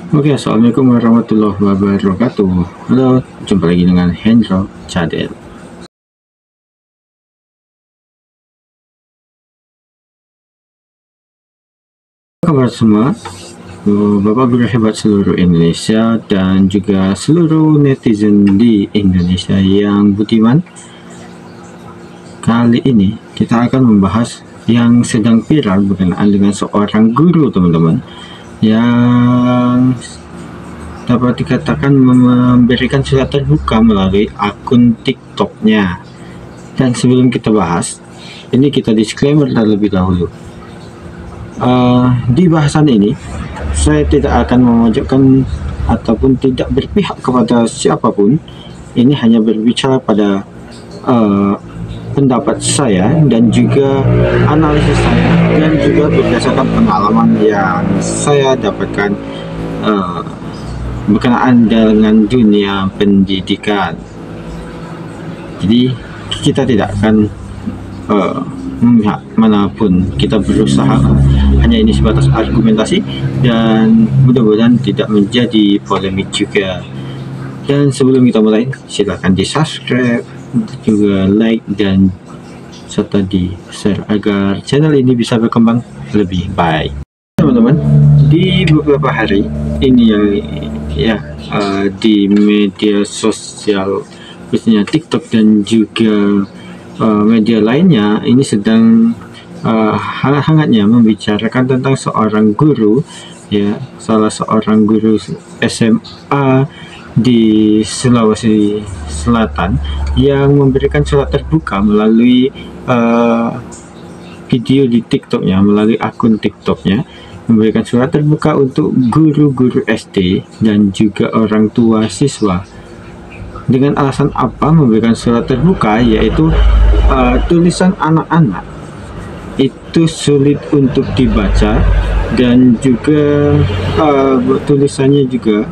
Oke, assalamualaikum warahmatullahi wabarakatuh. Halo, jumpa lagi dengan Hendro Cadel. Apa kabar semua? Bapak guru hebat seluruh Indonesia dan juga seluruh netizen di Indonesia yang budiman. Kali ini kita akan membahas yang sedang viral berkenaan dengan seorang guru, teman-teman, yang dapat dikatakan memberikan surat terbuka melalui akun TikToknya. Dan sebelum kita bahas, ini kita disclaimer terlebih dahulu. Di bahasan ini, saya tidak akan memojokkan ataupun tidak berpihak kepada siapapun. Ini hanya berbicara pada pendapat saya dan juga analisis saya, dan juga berdasarkan pengalaman yang saya dapatkan berkenaan dengan dunia pendidikan. Jadi kita tidak akan memihak manapun, kita berusaha hanya ini sebatas argumentasi dan mudah-mudahan tidak menjadi polemik juga. Dan sebelum kita mulai, silahkan di subscribe, juga like dan serta di share agar channel ini bisa berkembang lebih baik. Teman-teman, di beberapa hari ini di media sosial khususnya TikTok dan juga media lainnya ini sedang hangat-hangatnya membicarakan tentang seorang guru, salah seorang guru SMA di Sulawesi Selatan yang memberikan surat terbuka melalui video di TikToknya, melalui akun TikToknya, memberikan surat terbuka untuk guru-guru SD dan juga orang tua siswa. Dengan alasan apa memberikan surat terbuka? Yaitu tulisan anak-anak itu sulit untuk dibaca dan juga tulisannya juga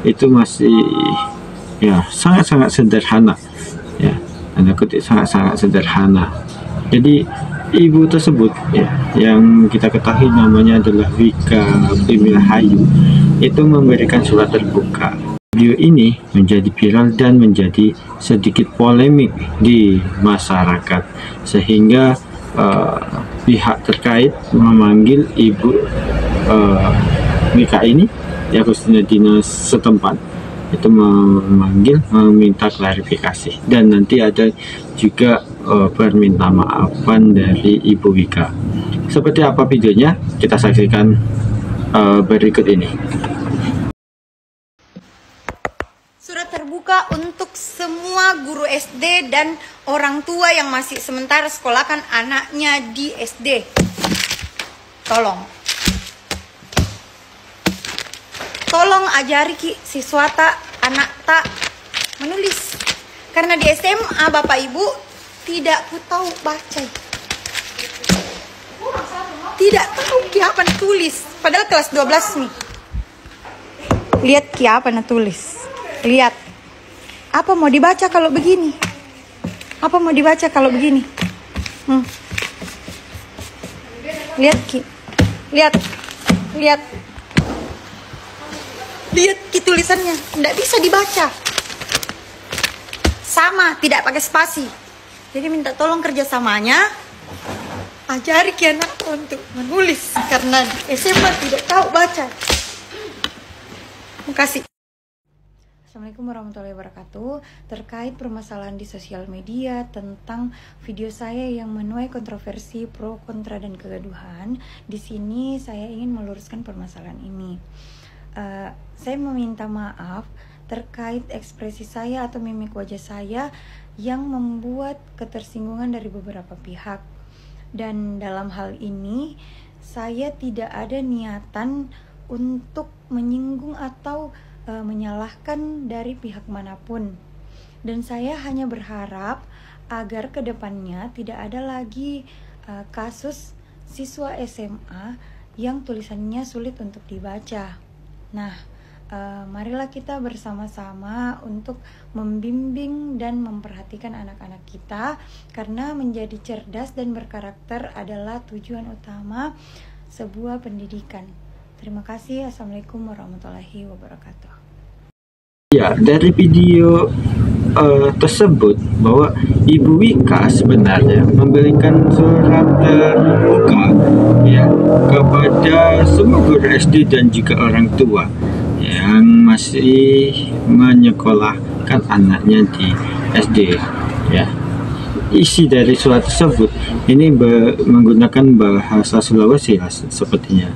itu masih sangat-sangat sederhana, tanda kutip sangat-sangat sederhana. Jadi ibu tersebut yang kita ketahui namanya adalah Wika Hayu, itu memberikan surat terbuka. Video ini menjadi viral dan menjadi sedikit polemik di masyarakat, sehingga pihak terkait memanggil ibu Wika ini, khususnya dinas setempat, itu meminta klarifikasi, dan nanti ada juga permintaan maafan dari Ibu Wika. Seperti apa videonya? Kita saksikan berikut ini. Surat terbuka untuk semua guru SD dan orang tua yang masih sementara sekolahkan anaknya di SD. Tolong ajari siswa anak menulis. Karena di SMA Bapak Ibu tidak tahu baca. Tidak tahu apa tulis. Padahal kelas 12 nih. Lihat apa tulis. Lihat. Apa mau dibaca kalau begini? Apa mau dibaca kalau begini? Lihat Lihat. Lihat tulisannya, tidak bisa dibaca. Sama, tidak pakai spasi. Jadi minta tolong kerjasamanya, ajari anak untuk menulis, karena SMA tidak tahu baca. Terima kasih. Assalamualaikum warahmatullahi wabarakatuh. Terkait permasalahan di sosial media tentang video saya yang menuai kontroversi pro, kontra, dan kegaduhan, di sini saya ingin meluruskan permasalahan ini. Saya meminta maaf terkait ekspresi saya atau mimik wajah saya yang membuat ketersinggungan dari beberapa pihak. Dan dalam hal ini saya tidak ada niatan untuk menyinggung atau menyalahkan dari pihak manapun. Dan saya hanya berharap agar kedepannya tidak ada lagi kasus siswa SMA yang tulisannya sulit untuk dibaca. Nah, marilah kita bersama-sama untuk membimbing dan memperhatikan anak-anak kita, karena menjadi cerdas dan berkarakter adalah tujuan utama sebuah pendidikan. Terima kasih. Assalamualaikum warahmatullahi wabarakatuh. Ya, dari video tersebut bahwa Ibu Wika sebenarnya memberikan surat terbuka ya kepada semua guru SD dan juga orang tua yang masih menyekolahkan anaknya di SD ya. Isi dari surat tersebut ini menggunakan bahasa Sulawesi sepertinya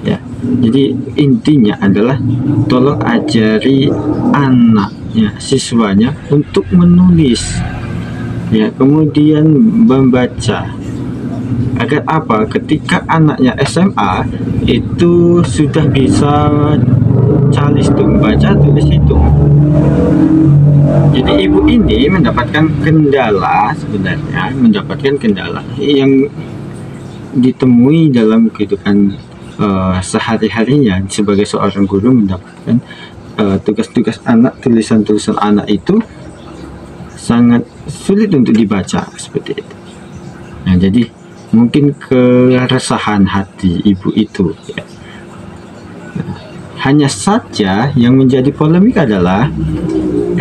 ya. Jadi intinya adalah tolong ajari anaknya, siswanya untuk menulis ya, kemudian membaca, agar apa, ketika anaknya SMA itu sudah bisa calis tuh baca tulis itu. Jadi ibu ini mendapatkan kendala, sebenarnya mendapatkan kendala yang ditemui dalam kehidupan sehari-harinya sebagai seorang guru, mendapatkan tugas-tugas anak, tulisan-tulisan anak itu sangat sulit untuk dibaca seperti itu. Nah, jadi mungkin keresahan hati ibu itu ya. Nah, hanya saja yang menjadi polemik adalah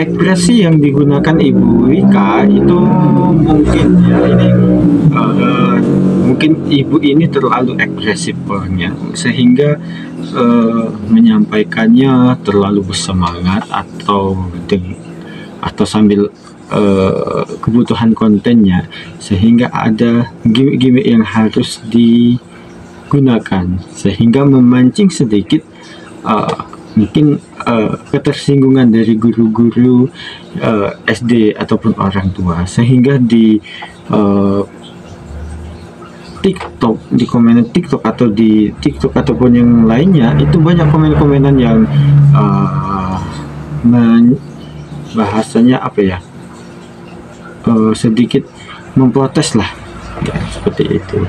ekspresi yang digunakan Ibu Wika itu mungkin ya ini mungkin ibu ini terlalu ekspresif orangnya sehingga menyampaikannya terlalu bersemangat atau sambil kebutuhan kontennya, sehingga ada gimmick-gimmick yang harus digunakan sehingga memancing sedikit mungkin ketersinggungan dari guru-guru SD ataupun orang tua, sehingga di TikTok, di komenan TikTok atau di TikTok ataupun yang lainnya itu banyak komen-komenan yang bahasanya apa ya, sedikit memprotes lah ya, seperti itu.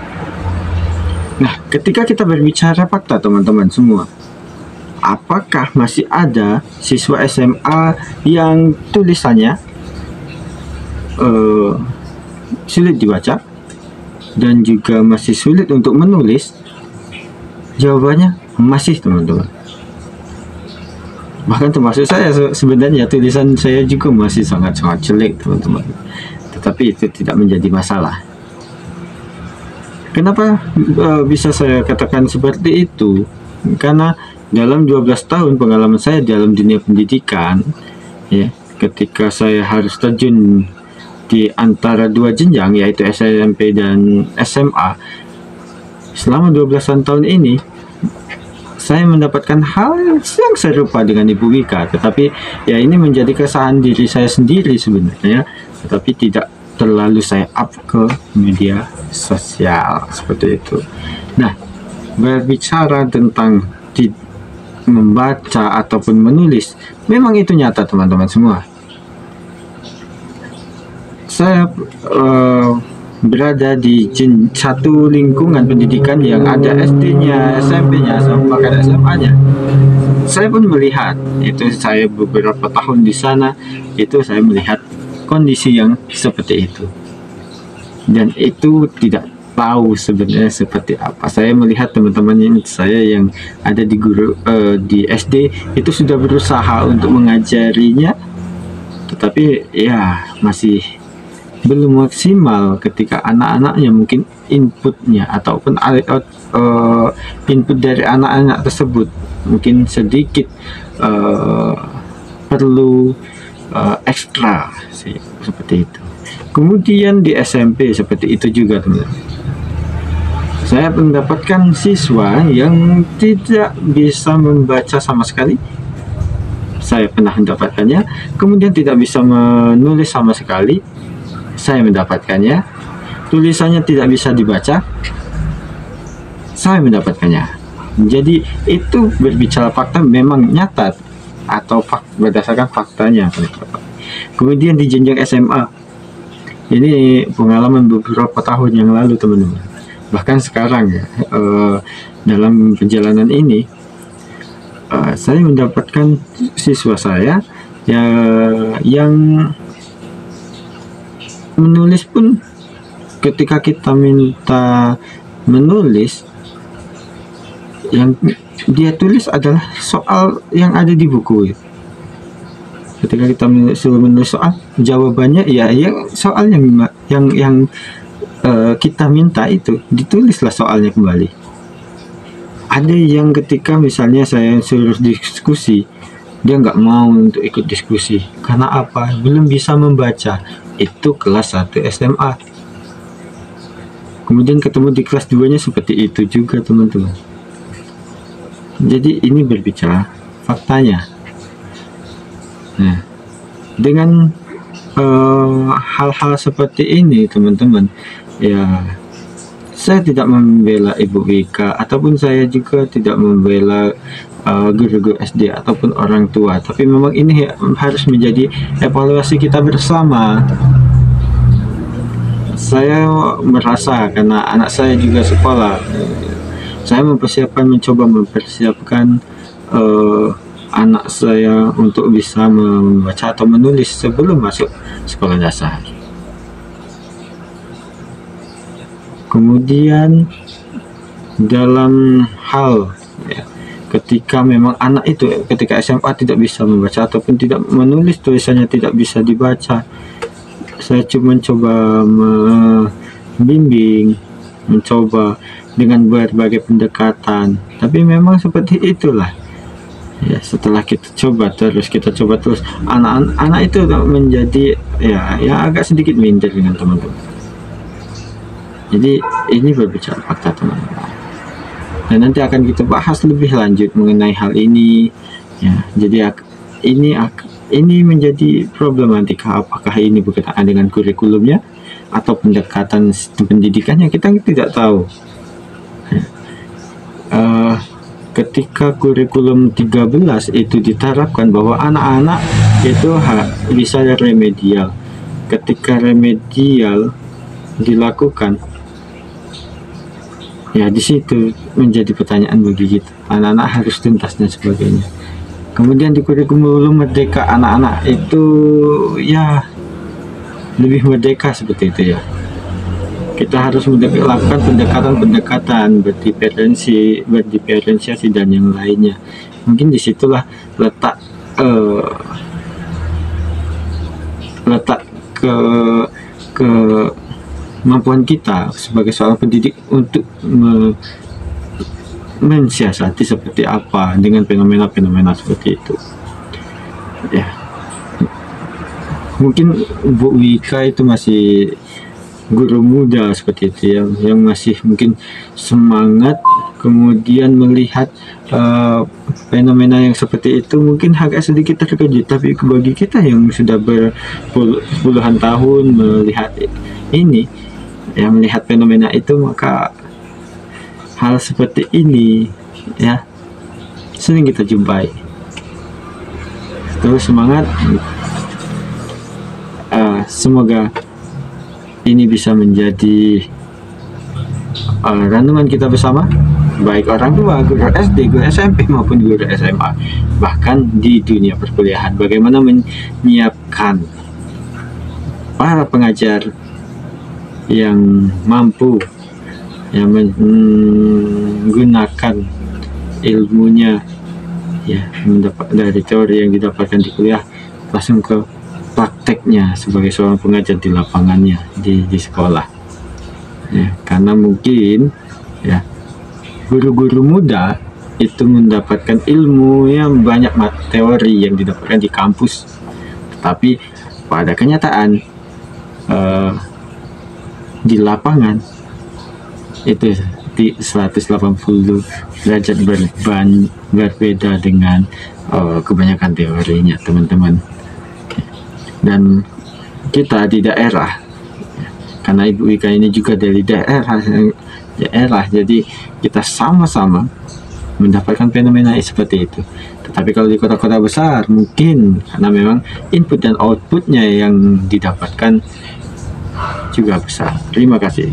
Nah, ketika kita berbicara fakta teman-teman semua, apakah masih ada siswa SMA yang tulisannya sulit dibaca dan juga masih sulit untuk menulis? Jawabannya masih teman-teman. Bahkan termasuk saya, sebenarnya tulisan saya juga masih sangat-sangat jelek teman-teman. Tetapi itu tidak menjadi masalah. Kenapa bisa saya katakan seperti itu? Karena dalam 12 tahun pengalaman saya dalam dunia pendidikan ya, ketika saya harus terjun di antara dua jenjang yaitu SMP dan SMA, selama 12 tahun ini saya mendapatkan hal yang serupa dengan Ibu Wika, tetapi ya ini menjadi keresahan diri saya sendiri sebenarnya, tetapi tidak terlalu saya up ke media sosial seperti itu. Nah, berbicara tentang membaca ataupun menulis, memang itu nyata teman-teman semua. Saya berada di satu lingkungan pendidikan yang ada SD-nya, SMP-nya, bahkan SMA-nya. Saya pun melihat itu, saya beberapa tahun di sana, itu saya melihat kondisi yang seperti itu. Dan itu tidak tahu sebenarnya seperti apa. Saya melihat teman-teman saya yang ada di di SD itu sudah berusaha untuk mengajarinya, tetapi ya masih belum maksimal ketika anak-anaknya mungkin inputnya ataupun input dari anak-anak tersebut mungkin sedikit perlu ekstra sih, seperti itu. Kemudian di SMP seperti itu juga teman-teman. Saya mendapatkan siswa yang tidak bisa membaca sama sekali. Saya pernah mendapatkannya. Kemudian tidak bisa menulis sama sekali. Saya mendapatkannya. Tulisannya tidak bisa dibaca. Saya mendapatkannya. Jadi itu berbicara fakta memang nyata atau berdasarkan faktanya. Kemudian di jenjang SMA, ini pengalaman beberapa tahun yang lalu teman-teman. Bahkan sekarang ya, dalam perjalanan ini saya mendapatkan siswa saya ya, yang menulis pun ketika kita minta menulis yang dia tulis adalah soal yang ada di buku. Ketika kita suruh menulis soal, jawabannya ya soal yang kita minta itu, ditulislah soalnya kembali. Ada yang ketika misalnya saya suruh diskusi, dia nggak mau untuk ikut diskusi. Karena apa? Belum bisa membaca. Itu kelas 1 SMA. Kemudian ketemu di kelas 2-nya seperti itu juga, teman-teman. Jadi ini berbicara faktanya. Nah, dengan hal-hal seperti ini, teman-teman, ya saya tidak membela Ibu Wika, ataupun saya juga tidak membela guru-guru SD ataupun orang tua, tapi memang ini harus menjadi evaluasi kita bersama. Saya merasa karena anak saya juga sekolah, saya mencoba mempersiapkan anak saya untuk bisa membaca atau menulis sebelum masuk sekolah dasar. Kemudian dalam hal ketika memang anak itu ketika SMA tidak bisa membaca ataupun tidak menulis, tulisannya tidak bisa dibaca, saya cuma mencoba membimbing, mencoba dengan berbagai pendekatan, tapi memang seperti itulah ya. Setelah kita coba terus anak-anak itu menjadi ya agak sedikit minder dengan teman-teman. Jadi ini berbicara fakta, teman-teman, dan nanti akan kita bahas lebih lanjut mengenai hal ini ya. Jadi ini menjadi problematika, apakah ini berkaitan dengan kurikulumnya atau pendekatan sistem pendidikannya, kita tidak tahu. Ketika kurikulum 13 itu diterapkan bahwa anak-anak itu bisa remedial, ketika remedial dilakukan, ya di situ menjadi pertanyaan bagi kita, anak-anak harus tuntas dan sebagainya. Kemudian di kurikulum merdeka, anak-anak itu ya lebih merdeka seperti itu ya. Kita harus melakukan pendekatan berdiferensiasi dan yang lainnya. Mungkin disitulah letak kemampuan kita sebagai seorang pendidik untuk mensiasati seperti apa dengan fenomena-fenomena seperti itu ya. Mungkin Bu Wika itu masih guru muda seperti itu ya, yang masih mungkin semangat, kemudian melihat fenomena yang seperti itu mungkin agak sedikit terkejut. Tapi bagi kita yang sudah berpuluhan tahun melihat ini ya, melihat fenomena itu, maka hal seperti ini ya sering kita jumpai. Terus semangat, semoga ini bisa menjadi renungan kita bersama, baik orang tua, guru SD, guru SMP maupun guru SMA, bahkan di dunia perkuliahan, bagaimana menyiapkan para pengajar yang mampu yang menggunakan ilmunya ya, dari teori yang didapatkan di kuliah langsung ke prakteknya sebagai seorang pengajar di lapangannya di sekolah ya. Karena mungkin ya guru-guru muda itu mendapatkan ilmu yang banyak teori yang didapatkan di kampus, tetapi pada kenyataan di lapangan itu di 180 derajat berbeda dengan kebanyakan teorinya, teman-teman. Dan kita di daerah, karena Ibu Wika ini juga dari daerah, jadi kita sama-sama mendapatkan fenomena seperti itu. Tetapi kalau di kota-kota besar mungkin karena memang input dan outputnya yang didapatkan juga besar. Terima kasih.